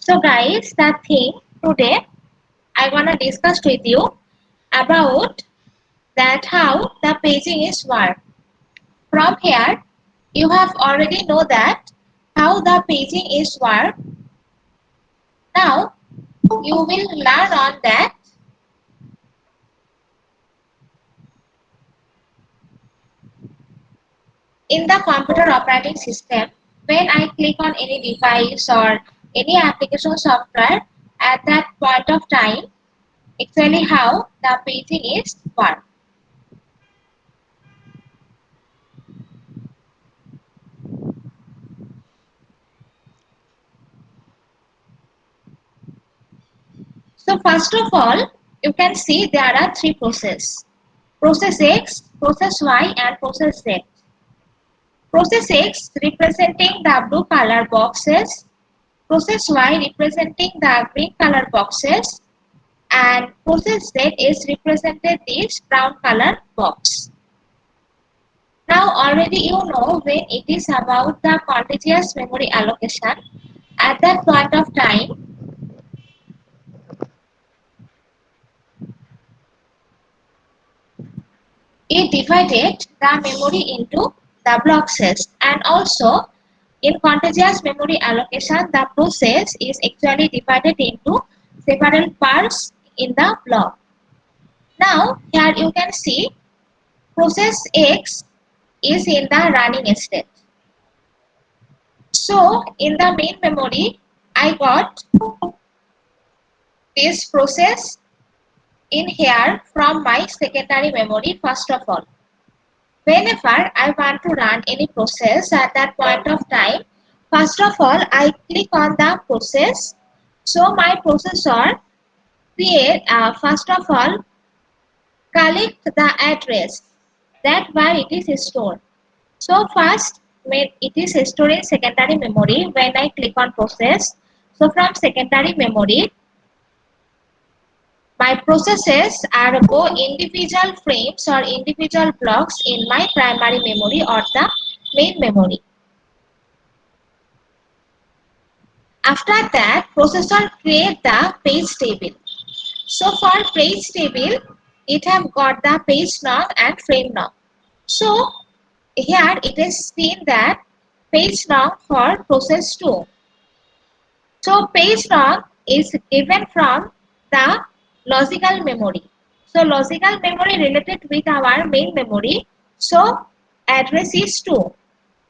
So guys, the thing today I wanna discuss with you about that how the paging is work. From here, you have already know that how the paging is work. Now you will learn on that in the computer operating system. When I click on any device or any application software at that point of time, actually how the paging is work. So first of all, you can see there are three processes. Process X, process Y and process Z. Process X representing the blue color boxes, process Y representing the green color boxes, and process Z is represented this brown color box. Now already you know when it is about the contiguous memory allocation, at that point of time, it divided the memory into the blocks, and also in contiguous memory allocation, the process is actually divided into several parts in the block. Now, here you can see process X is in the running state. So, in the main memory, I got this process in here from my secondary memory first of all. Whenever I want to run any process at that point of time, first of all, I click on the process. So my processor first of all, collect the address that where it is stored. So first, when it is stored in secondary memory, when I click on process, so from secondary memory, my processes are go individual frames or individual blocks in my primary memory or the main memory. After that, processor create the page table. So for page table, it have got the page num and frame num. So here it is seen that page num for process 2. So page num is given from the logical memory. So logical memory related with our main memory. So address is 2,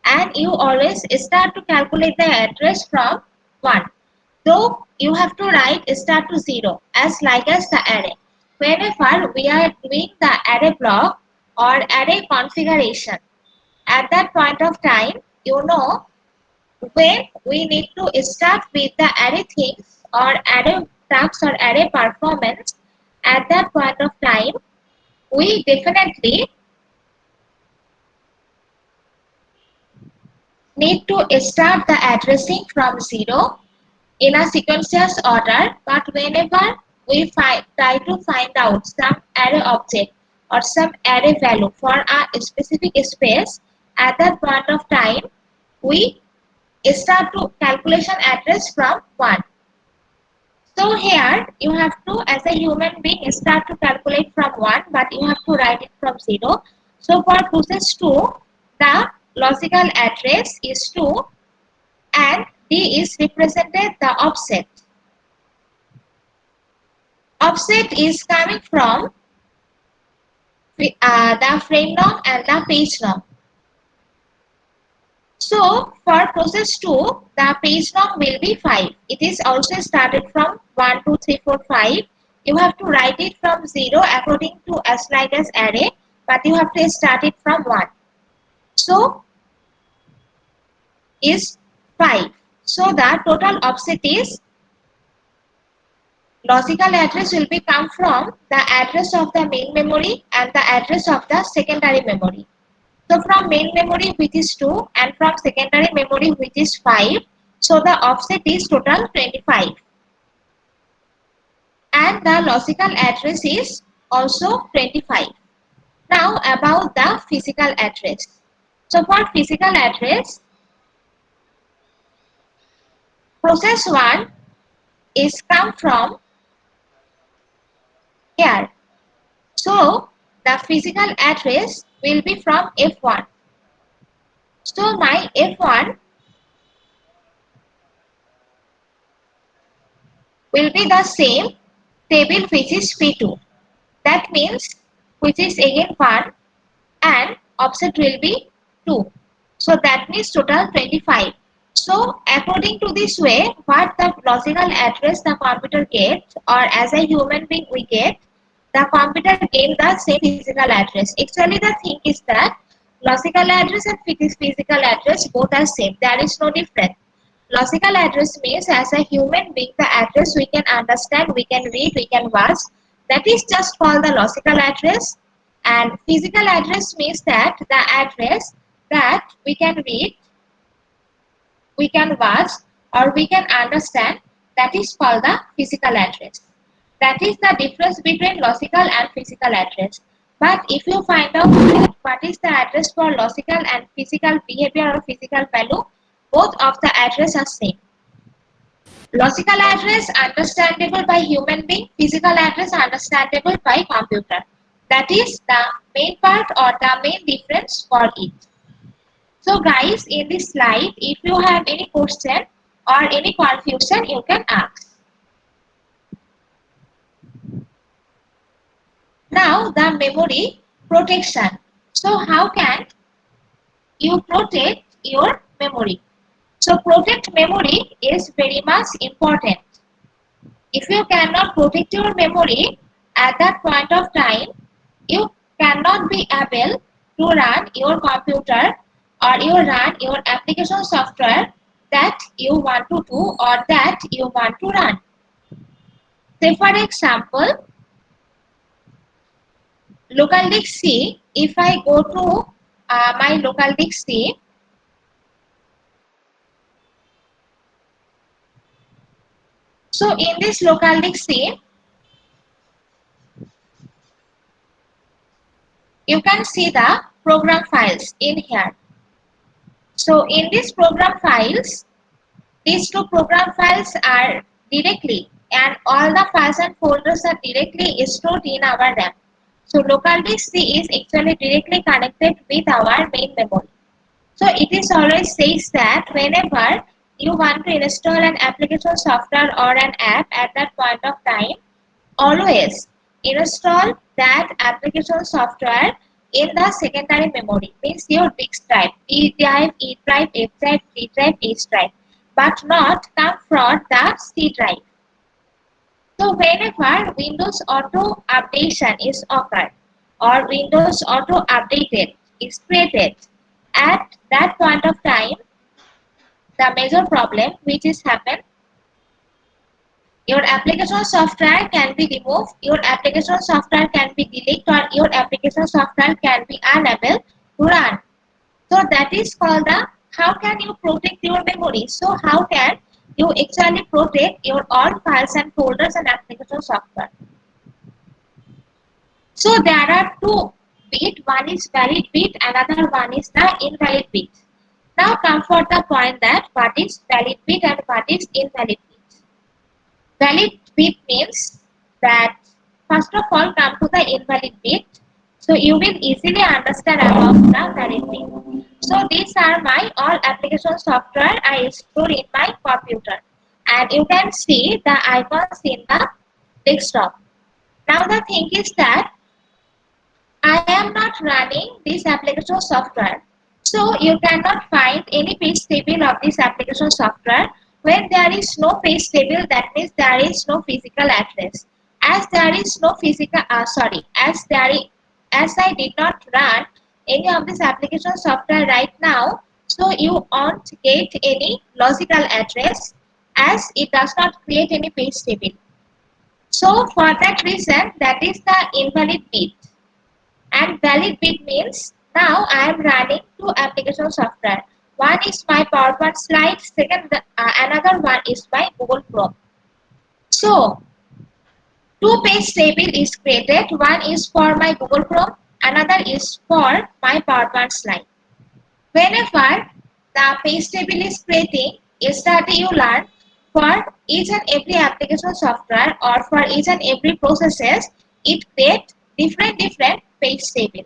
and you always start to calculate the address from 1. Though you have to write start to 0 as like as the array. Whenever we are doing the array block or array configuration, at that point of time, you know when we need to start with the array things or array tasks or array performance, at that point of time, we definitely need to start the addressing from 0 in a sequential order, but whenever we try to find out some array object or some array value for a specific space, at that point of time, we start to calculation address from 1. So here you have to, as a human being, start to calculate from 1, but you have to write it from 0. So for process 2, the logical address is 2 and D is represented the offset. Offset is coming from the frame num and the page num. So for process 2, the page num will be 5. It is also started from 1, 2, 3, 4, 5. You have to write it from 0 according to as like as array, but you have to start it from 1. So is 5. So the total offset is logical address will be come from the address of the main memory and the address of the secondary memory. So from main memory which is 2 and from secondary memory which is 5. So the offset is total 25. And the logical address is also 25. Now about the physical address. So for physical address, process 1 is come from here. So the physical address will be from F1. So my F1 will be the same table which is P2. That means which is again 1 and offset will be 2. So that means total 25. So according to this way, what the logical address the computer gets, or as a human being we get, the computer gave the same physical address. Actually the thing is that logical address and physical address both are same. There is no difference. Logical address means as a human being the address we can understand, we can read, we can watch. That is just called the logical address. And physical address means that the address that we can read, we can watch, or we can understand, that is called the physical address. That is the difference between logical and physical address. But if you find out what is the address for logical and physical behavior or physical value, both of the address are same. Logical address understandable by human being, physical address understandable by computer. That is the main part or the main difference for it. So guys, in this slide, if you have any question or any confusion, you can ask. Now the memory protection. So how can you protect your memory? So protect memory is very much important. If you cannot protect your memory at that point of time, you cannot be able to run your computer or you run your application software that you want to do or that you want to run. Say for example, local disk C, if I go to my local disk C, so in this local disk C, you can see the program files in here. So in these program files, these two program files are directly, and all the files and folders are directly stored in our RAM. So local disk C is actually directly connected with our main memory. So it is always says that whenever you want to install an application software or an app at that point of time, always install that application software in the secondary memory, means your disk drive, D drive, E drive, F drive, D drive, H drive, but not come from the C drive. So whenever Windows Auto Updation is occurred or Windows Auto Updated is created, at that point of time, the major problem which is happened, your application software can be removed, your application software can be deleted, or your application software can be unable to run. So that is called the how can you protect your memory. So how can you actually protect your all files and folders and application software. So there are two bit, one is valid bit, another one is the invalid bit. Now come for the point that what is valid bit and what is invalid bit. Valid bit means that first of all come to the invalid bit. So you will easily understand about the valid bit. So these are my all application software I store in my computer, and you can see the icons in the desktop. Now the thing is that I am not running this application software. So you cannot find any page table of this application software. When there is no page table, that means there is no physical address. As there is no physical, as I did not run any of this application software right now, so you won't get any logical address as it does not create any page table. So for that reason, that is the invalid bit. And valid bit means now I am running two application software. One is my PowerPoint slide, second another one is my Google Chrome. So two page table is created. One is for my Google Chrome, another is for my PowerPoint slide. Whenever the page table is creating, yesterday you learned for each and every application software or for each and every processes, it creates different page table.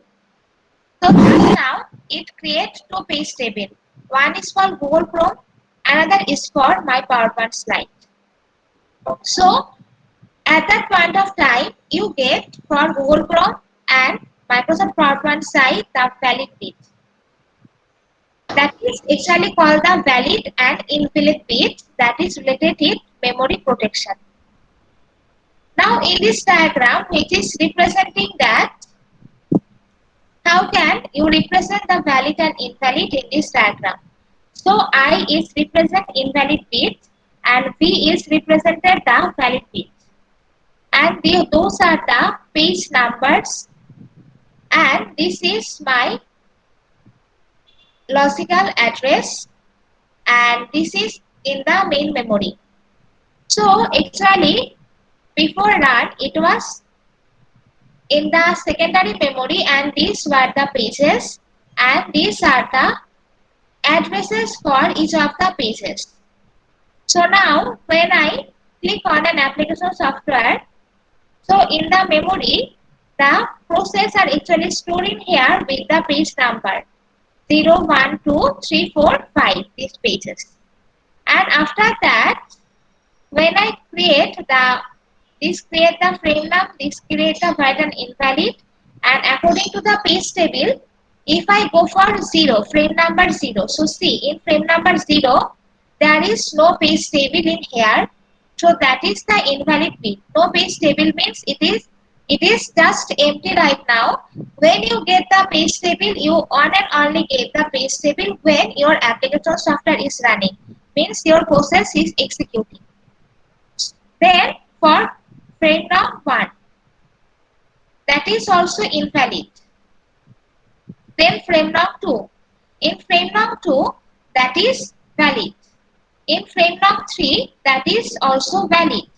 So just now it creates two page table. One is for Google Chrome, another is for my PowerPoint slide. So at that point of time, you get for Google Chrome and Microsoft PowerPoint site the valid bit. That is actually called the valid and invalid bit, that is related to memory protection. Now in this diagram, which is representing that, how can you represent the valid and invalid in this diagram? So I is represent invalid bit and V is represented the valid bit. And those are the page numbers, and this is my logical address, and this is in the main memory. So actually before that it was in the secondary memory, and these were the pages and these are the addresses for each of the pages. So now when I click on an application software, so in the memory the process are actually storing here with the page number 0, 1, 2, 3, 4, 5, these pages. And after that, when I create the frame num, this create the valid and invalid, and according to the page table, if I go for 0, frame number 0, so see in frame number 0, there is no page table in here, so that is the invalid bit. No page table means it is just empty right now. When you get the page table, you on and only get the page table when your application software is running, means your process is executing. Then for frame num 1, that is also invalid. Then frame num 2, in frame num 2, that is valid. In frame num 3, that is also valid.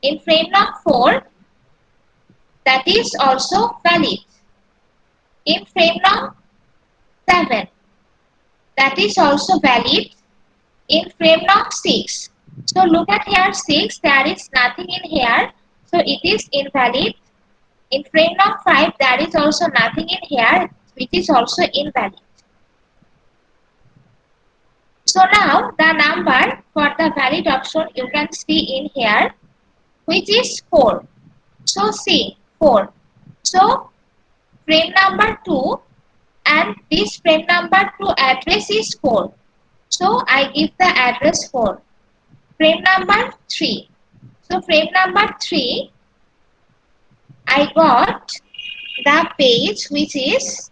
In frame num 4, that is also valid. In frame num 7, that is also valid. In frame num 6, so look at here 6, there is nothing in here, so it is invalid. In frame num 5, there is also nothing in here, which is also invalid. So now the number for the valid option you can see in here, which is 4. So see 4. So frame number 2 and this frame number 2 address is 4. So I give the address 4. Frame number 3. So frame number 3, I got the page which is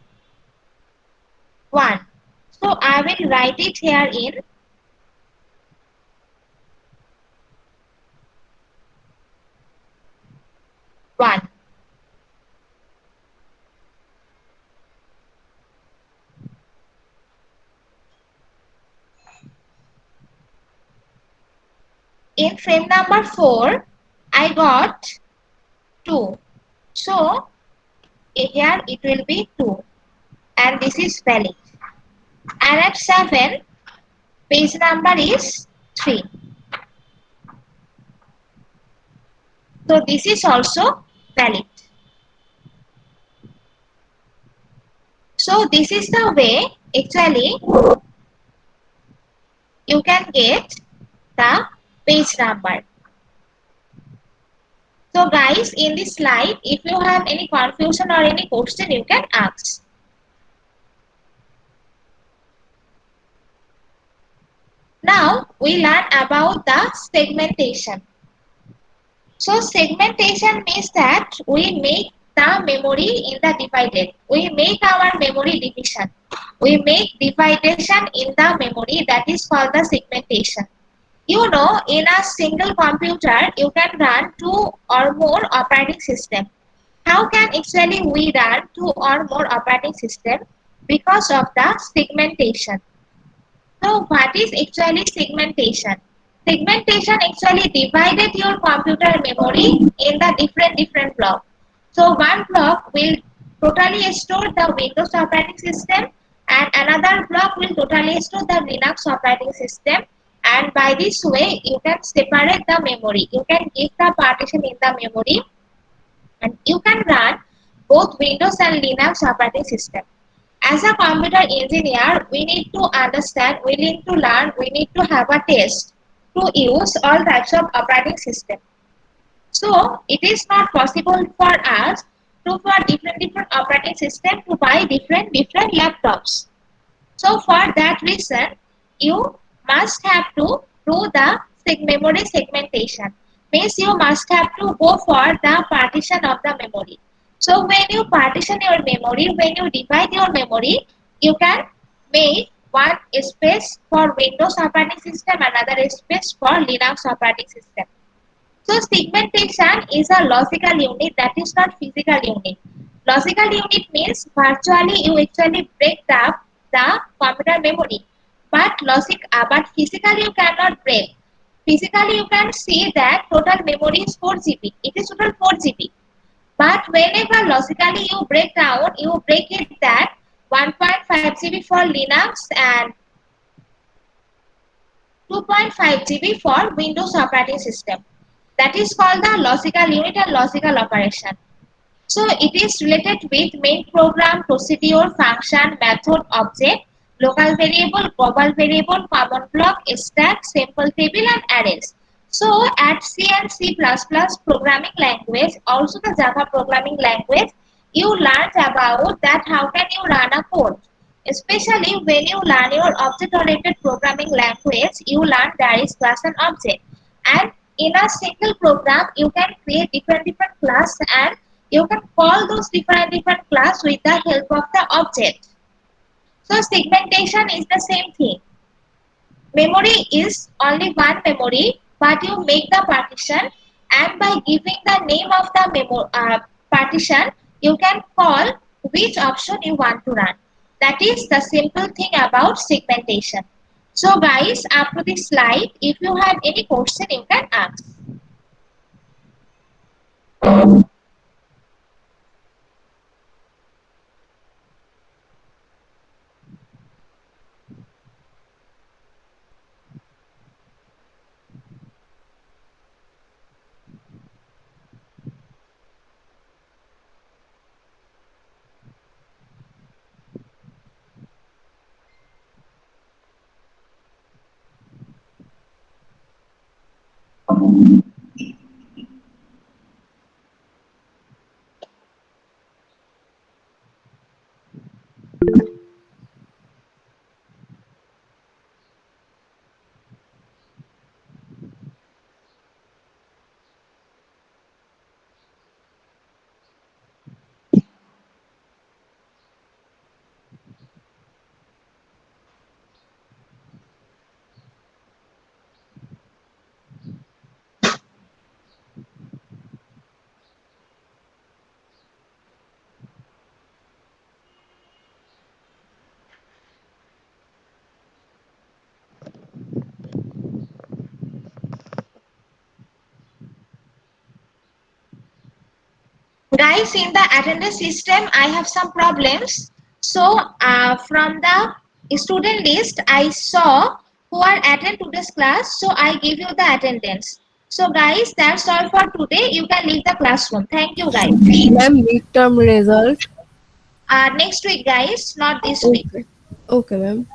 1. So I will write it here in 1. In frame number 4, I got 2. So here it will be 2 and this is valid. And at 7, page number is 3. So this is also valid. So this is the way actually you can get the page number. So guys, in this slide, if you have any confusion or any question, you can ask. Now we learn about the segmentation. So segmentation means that we make the memory in the divided. We make our memory division. We make division in the memory, that is called the segmentation. You know, in a single computer, you can run 2 or more operating systems. How can actually we run 2 or more operating systems? Because of the segmentation. So what is actually segmentation? Segmentation actually divided your computer memory in the different blocks. So one block will totally store the Windows operating system, and another block will totally store the Linux operating system, and by this way you can separate the memory. You can give the partition in the memory, and you can run both Windows and Linux operating system. As a computer engineer, we need to understand, we need to learn, we need to have a test to use all types of operating system. So it is not possible for us to for different operating system to buy different laptops. So for that reason, you must have to do the memory segmentation. Means you must have to go for the partition of the memory. So when you partition your memory, when you divide your memory, you can make one space for Windows operating system, another space for Linux operating system. So segmentation is a logical unit, that is not physical unit. Logical unit means virtually you actually break up the computer memory. But physically you cannot break. Physically you can see that total memory is 4 GB. It is total 4 GB. But whenever logically you break down, you break it that 1.5 GB for Linux and 2.5 GB for Windows operating system. That is called the logical unit and logical operation. So it is related with main program, procedure, function, method, object, local variable, global variable, common block, stack, sample table and arrays. So at C and C++ programming language, also the Java programming language, you learned about that how can you run a code. Especially when you learn your object-oriented programming language, you learn there is class and object. And in a single program, you can create different class and you can call those different class with the help of the object. So segmentation is the same thing. Memory is only one memory, but you make the partition, and by giving the name of the partition, you can call which option you want to run. That is the simple thing about segmentation. So guys, after this slide, if you have any question, you can ask. Guys, in the attendance system, I have some problems. So, from the student list, I saw who are attend to this class. So, I give you the attendance. So, guys, that's all for today. You can leave the classroom. Thank you, guys. Ma'am, midterm result. Next week, guys, not this week. Okay. Okay, ma'am.